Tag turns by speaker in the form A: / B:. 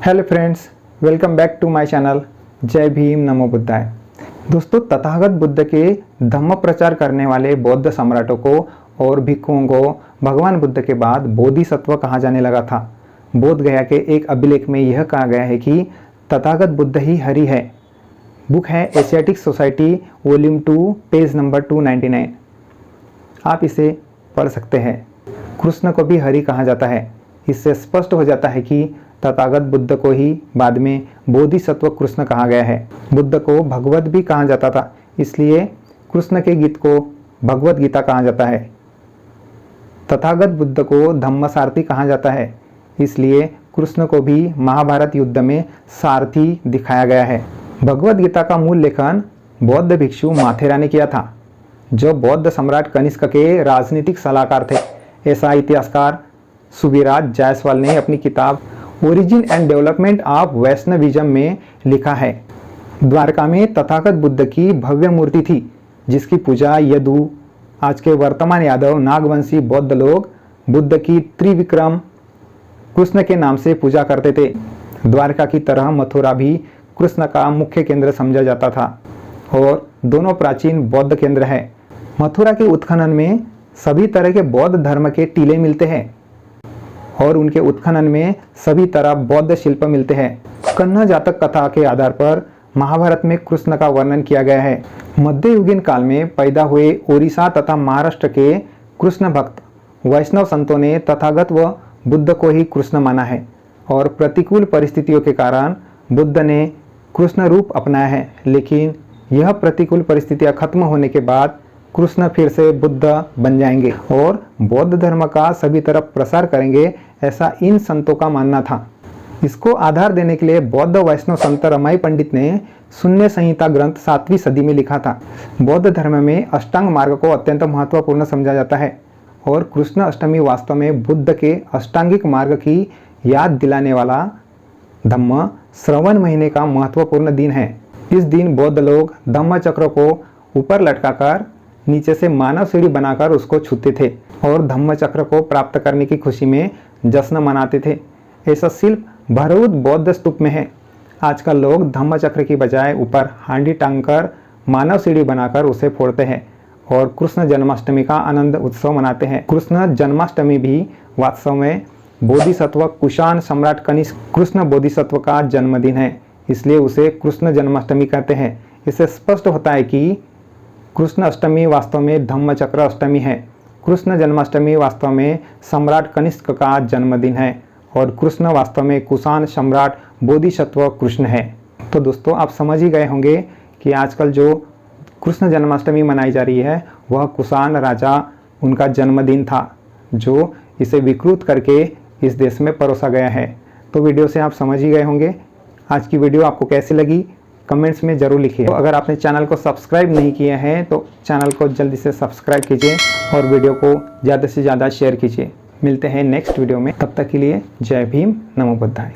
A: Hello friends, welcome back to my channel. जय भीम, नमो बुद्धाय। दोस्तों, तथागत बुद्ध के धम्म प्रचार करने वाले बौद्ध सम्राटों को और भिक्षुओं को भगवान बुद्ध के बाद बोधिसत्व कहा जाने लगा था। बोध गया के एक अभिलेख में यह कहा गया है कि तथागत बुद्ध ही हरि है। बुक है Asiatic society volume 2 page number 299। आप इसे पढ़ सकते हैं। कृष्ण को भी हरि कहा जाता है। इससे स्पष्ट हो जाता है कि तथागत बुद्ध को ही बाद में बोधिसत्व कृष्ण कहा गया है। बुद्ध को भगवत भी कहा जाता था, इसलिए कृष्ण के गीत को भगवत गीता कहा जाता है। तथागत बुद्ध को धम्मसारथी कहा जाता है, इसलिए कृष्ण को भी महाभारत युद्ध में सारथी दिखाया गया है। भगवत गीता का मूल लेखन बौद्ध भिक्षु माथेरा ने किया था, जो बौद्ध सम्राट कनिष्क के राजनीतिक सलाहकार थे। ऐसा इतिहासकार सुबिराज जायसवाल ने अपनी किताब origin and development of Vaishnavism में लिखा है। द्वारका में तथागत बुद्ध की भव्य मूर्ति थी, जिसकी पूजा यदु, आज के वर्तमान यादव, नागवंशी बौद्ध लोग बुद्ध की त्रिविक्रम कृष्ण के नाम से पूजा करते थे। द्वारका की तरह मथुरा भी कृष्ण का मुख्य केंद्र समझा जाता था और दोनों प्राचीन बौद्ध केंद्र है। मथुरा के उत्खनन में सभी तरह के बौद्ध धर्म के टीले मिलते हैं और उनके उत्खनन में सभी तरह बौद्ध शिल्प मिलते हैं। कन्हा जातक कथा के आधार पर महाभारत में कृष्ण का वर्णन किया गया है। मध्ययुगीन काल में पैदा हुए ओडिशा तथा महाराष्ट्र के कृष्ण भक्त वैष्णव संतों ने तथागत व बुद्ध को ही कृष्ण माना है और प्रतिकूल परिस्थितियों के कारण बुद्ध ने कृष्ण रूप अपनाया है। लेकिन यह प्रतिकूल परिस्थितियां खत्म होने के बाद कृष्ण फिर से बुद्ध बन जाएंगे और बौद्ध धर्म का सभी तरफ प्रसार करेंगे, ऐसा इन संतों का मानना था। इसको आधार देने के लिए बौद्ध वैष्णव संत रमाई पंडित ने शून्य संहिता ग्रंथ 7वीं सदी में लिखा था। बौद्ध धर्म में अष्टांग मार्ग को अत्यंत महत्वपूर्ण समझा जाता है और कृष्ण अष्टमी वास्तव में बुद्ध के अष्टांगिक मार्ग की याद दिलाने वाला धम्म श्रवण महीने का महत्वपूर्ण दिन है। इस दिन बौद्ध लोग धम्म चक्र को ऊपर लटकाकर नीचे से मानव सीढ़ी बनाकर उसको छूते थे और धम्म चक्र को प्राप्त करने की खुशी में जश्न मनाते थे। ऐसा शिल्प भरऊद बौद्ध स्तूप में है। आजकल लोग धम्म चक्र की बजाय ऊपर हांडी टांगकर मानव सीढ़ी बनाकर उसे फोड़ते हैं और कृष्ण जन्माष्टमी का आनंद उत्सव मनाते हैं। कृष्ण जन्माष्टमी भी वास्तव में बोधिसत्व कुषाण सम्राट कनिष्क कृष्ण बोधिसत्व का जन्मदिन है, इसलिए उसे कृष्ण जन्माष्टमी कहते हैं। इससे स्पष्ट होता है कि कृष्ण अष्टमी वास्तव में धम्मचक्र अष्टमी है। कृष्ण जन्माष्टमी वास्तव में सम्राट कनिष्क का जन्मदिन है और कृष्ण वास्तव में कुषाण सम्राट बोधिसत्व कृष्ण है। तो दोस्तों, आप समझ ही गए होंगे कि आजकल जो कृष्ण जन्माष्टमी मनाई जा रही है वह कुषाण राजा उनका जन्मदिन था, जो इसे विकृत करके इस देश में परोसा गया है। तो वीडियो से आप समझ ही गए होंगे। आज की वीडियो आपको कैसी लगी कमेंट्स में जरूर लिखिए। तो अगर आपने चैनल को सब्सक्राइब नहीं किया है तो चैनल को जल्दी से सब्सक्राइब कीजिए और वीडियो को ज़्यादा से ज़्यादा शेयर कीजिए। मिलते हैं नेक्स्ट वीडियो में, तब तक के लिए जय भीम, नमो बुद्धाय।